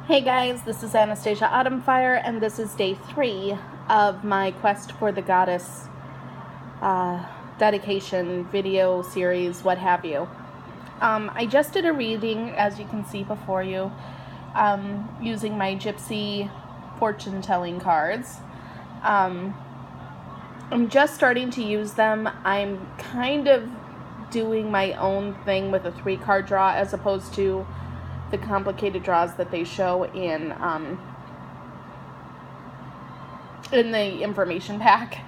Hey guys, this is Anastasia Autumnfire, and this is day 3 of my Quest for the Goddess dedication video series, what have you. I just did a reading, as you can see before you, using my Gypsy fortune-telling cards. I'm just starting to use them. I'm kind of doing my own thing with a 3-card draw as opposed to the complicated draws that they show in the information pack,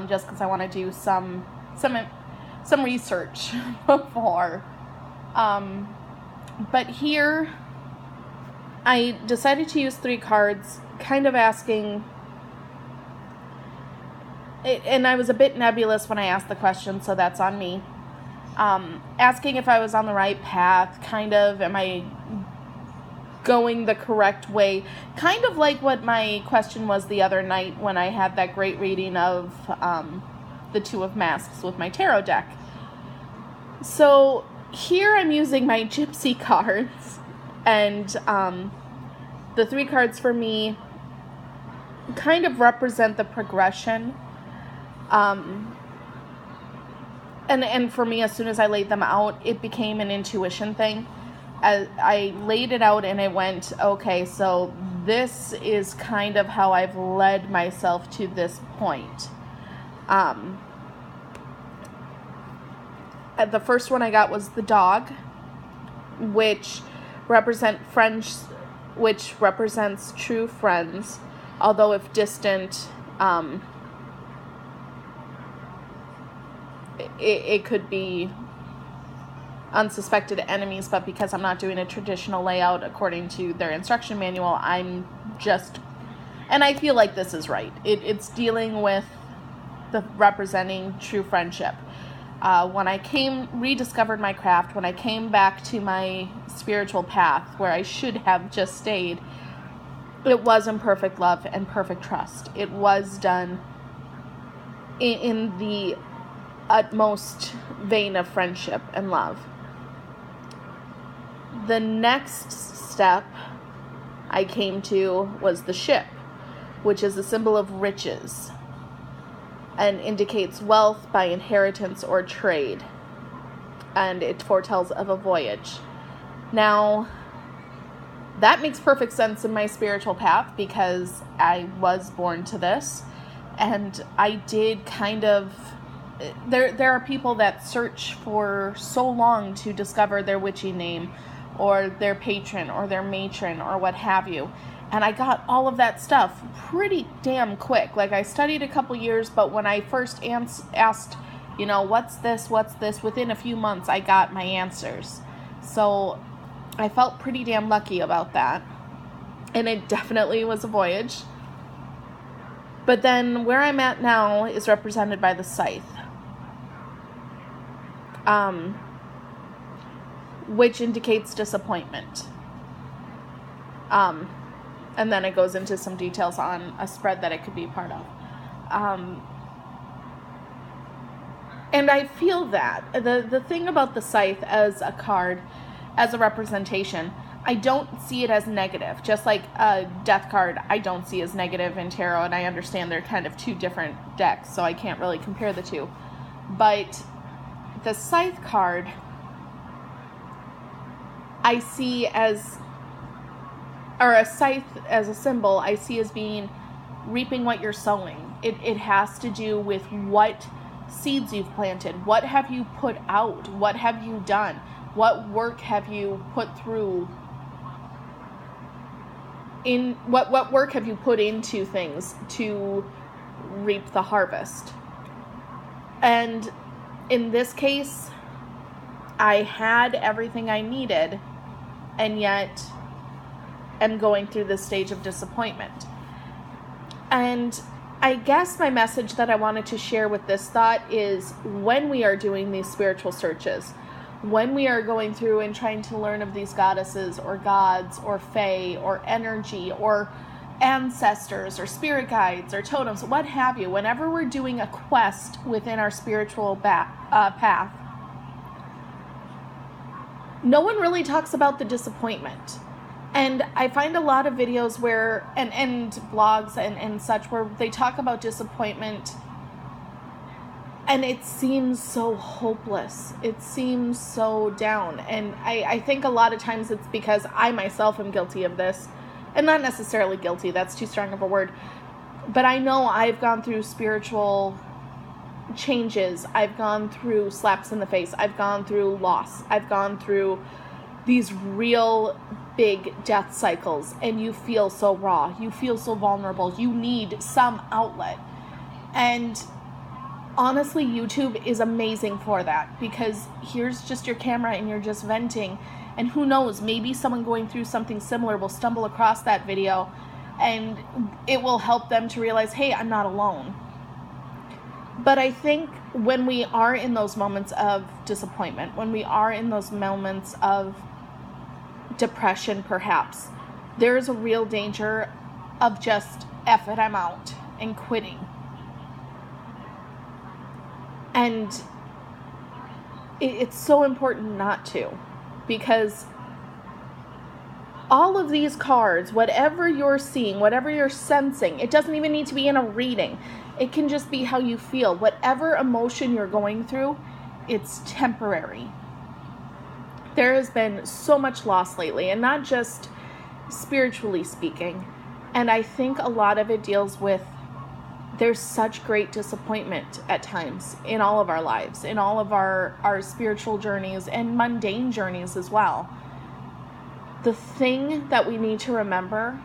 just because I want to do some research before. But here, I decided to use 3 cards, kind of asking, and I was a bit nebulous when I asked the question, so that's on me. Asking if I was on the right path, kind of, am I going the correct way? Kind of like what my question was the other night when I had that great reading of the Two of Masks with my tarot deck. So here I'm using my Gypsy cards, and the 3 cards for me kind of represent the progression. And for me, as soon as I laid them out, it became an intuition thing. I laid it out and it went, okay, so this is kind of how I've led myself to this point. The first one I got was the dog, which represents true friends, although if distant, it could be unsuspected enemies, but because I'm not doing a traditional layout according to their instruction manual, and I feel like this is right. It's dealing with the representing true friendship. When I rediscovered my craft, when I came back to my spiritual path where I should have just stayed, it was in perfect love and perfect trust. It was done in the utmost vein of friendship and love. The next step I came to was the ship, which is a symbol of riches and indicates wealth by inheritance or trade, and it foretells of a voyage. Now, that makes perfect sense in my spiritual path because I was born to this, and I did kind of... There are people that search for so long to discover their witchy name or their patron or their matron or what have you. And I got all of that stuff pretty damn quick. Like, I studied a couple years, but when I first asked, what's this, within a few months I got my answers. So I felt pretty damn lucky about that. And it definitely was a voyage. But then where I'm at now is represented by the scythe. Which indicates disappointment. And then it goes into some details on a spread that it could be part of. And I feel that. The thing about the scythe as a card, as a representation, I don't see it as negative. Just like a death card, I don't see as negative in tarot, and I understand they're kind of 2 different decks, so I can't really compare the 2. But the scythe card, I see as, or a scythe as a symbol, I see as being reaping what you're sowing. It has to do with what seeds you've planted. What have you put out? What have you done? What work have you put through? What work have you put into things to reap the harvest? And in this case, I had everything I needed, and yet am going through this stage of disappointment. And I guess my message that I wanted to share with this thought is, when we are doing these spiritual searches, when we are going through and trying to learn of these goddesses or gods or fae or energy or ancestors or spirit guides or totems, what have you, whenever we're doing a quest within our spiritual path, no one really talks about the disappointment. And I find a lot of videos where, and blogs and such, where they talk about disappointment, and it seems so hopeless. It seems so down. And I think a lot of times it's because I myself am guilty of this. And not necessarily guilty, that's too strong of a word. But I know I've gone through spiritual changes. I've gone through slaps in the face. I've gone through loss. I've gone through these real big death cycles. And you feel so raw. You feel so vulnerable. You need some outlet. And honestly, YouTube is amazing for that, because here's just your camera and you're just venting. And who knows, maybe someone going through something similar will stumble across that video and it will help them to realize, hey, I'm not alone. But I think when we are in those moments of disappointment, when we are in those moments of depression perhaps, there is a real danger of just, F it, I'm out, and quitting. And it's so important not to, because all of these cards, whatever you're seeing, whatever you're sensing, it doesn't even need to be in a reading. It can just be how you feel. Whatever emotion you're going through, it's temporary. There has been so much loss lately, and not just spiritually speaking. And I think a lot of it deals with, there's such great disappointment at times in all of our lives, in all of our spiritual journeys and mundane journeys as well. The thing that we need to remember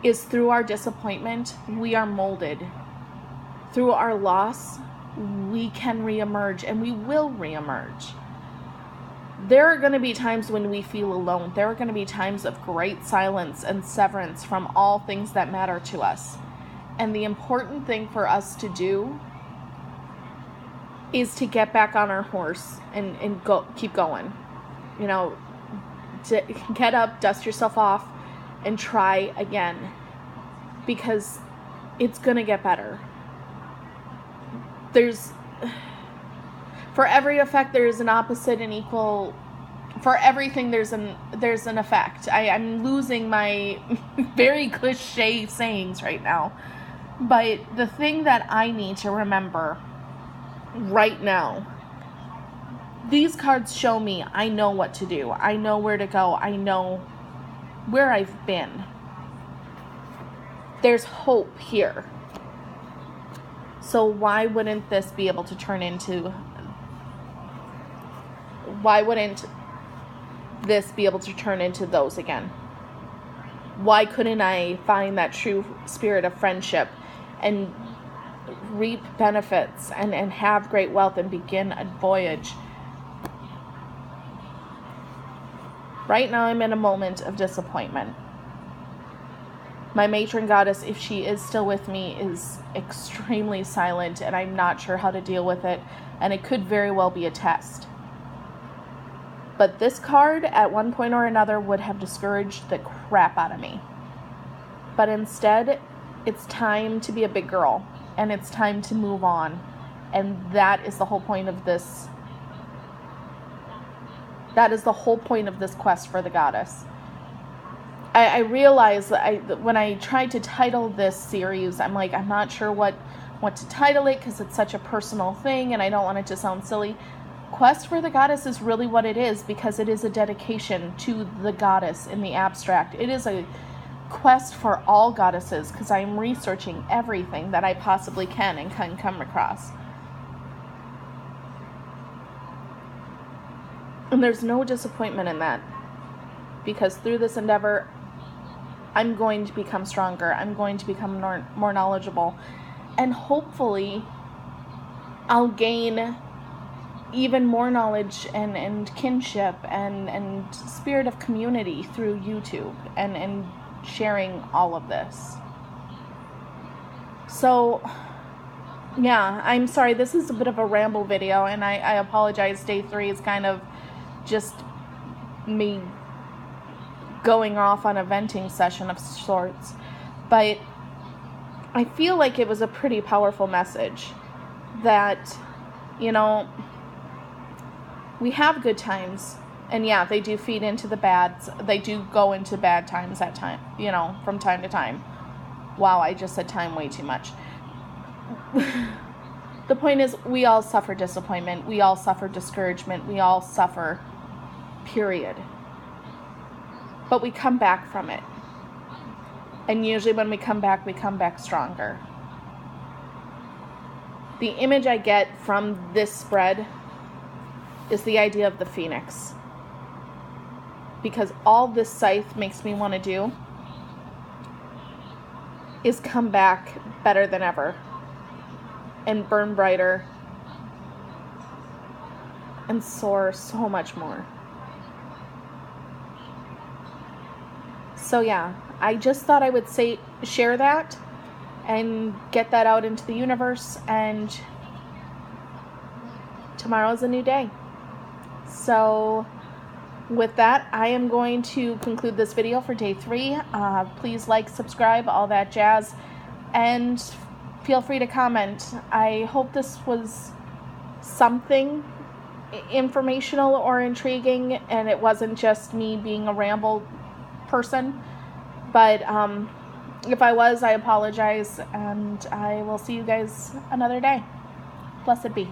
is, through our disappointment, we are molded. Through our loss, we can reemerge, and we will reemerge. There are going to be times when we feel alone. There are going to be times of great silence and severance from all things that matter to us. And the important thing for us to do is to get back on our horse and go, keep going. You know, to get up, dust yourself off, and try again. Because it's going to get better. For every effect, there's an opposite and equal. For everything, there's an effect. I'm losing my very cliche sayings right now. But the thing that I need to remember right now, these cards show me I know what to do. I know where to go. I know where I've been. There's hope here. So why wouldn't this be able to turn into... Why wouldn't this be able to turn into those again? Why couldn't I find that true spirit of friendship and reap benefits and have great wealth and begin a voyage? Right now I'm in a moment of disappointment. My matron goddess, if she is still with me, is extremely silent, and I'm not sure how to deal with it, and it could very well be a test. But this card, at one point or another, would have discouraged the crap out of me. But instead, it's time to be a big girl, and it's time to move on. And that is the whole point of this. That is the whole point of this quest for the goddess. I realized that when I tried to title this series, I'm like, I'm not sure what to title it, because it's such a personal thing, and I don't want it to sound silly. Quest for the Goddess is really what it is, because it is a dedication to the goddess in the abstract. It is a quest for all goddesses, because I am researching everything that I possibly can and can come across. And there's no disappointment in that, because through this endeavor, I'm going to become stronger. I'm going to become more knowledgeable. And hopefully, I'll gain even more knowledge and kinship and spirit of community through YouTube and sharing all of this. So, yeah, I'm sorry. This is a bit of a ramble video, and I apologize. Day 3 is kind of just me going off on a venting session of sorts. But I feel like it was a pretty powerful message that, you know, we have good times, And yeah, they do feed into the bads. They do go into bad times at time, from time to time. Wow, I just said time way too much. The point is, we all suffer disappointment. We all suffer discouragement. We all suffer, period. But we come back from it. And usually when we come back stronger. The image I get from this spread is the idea of the phoenix. Because all this scythe makes me want to do is come back better than ever. And burn brighter. And soar so much more. So yeah, I just thought I would share that and get that out into the universe, and tomorrow's a new day. So with that, I am going to conclude this video for day 3. Please like, subscribe, all that jazz, and feel free to comment. I hope this was something informational or intriguing, and it wasn't just me being a ramble person. But if I was, I apologize, and I will see you guys another day. Blessed be.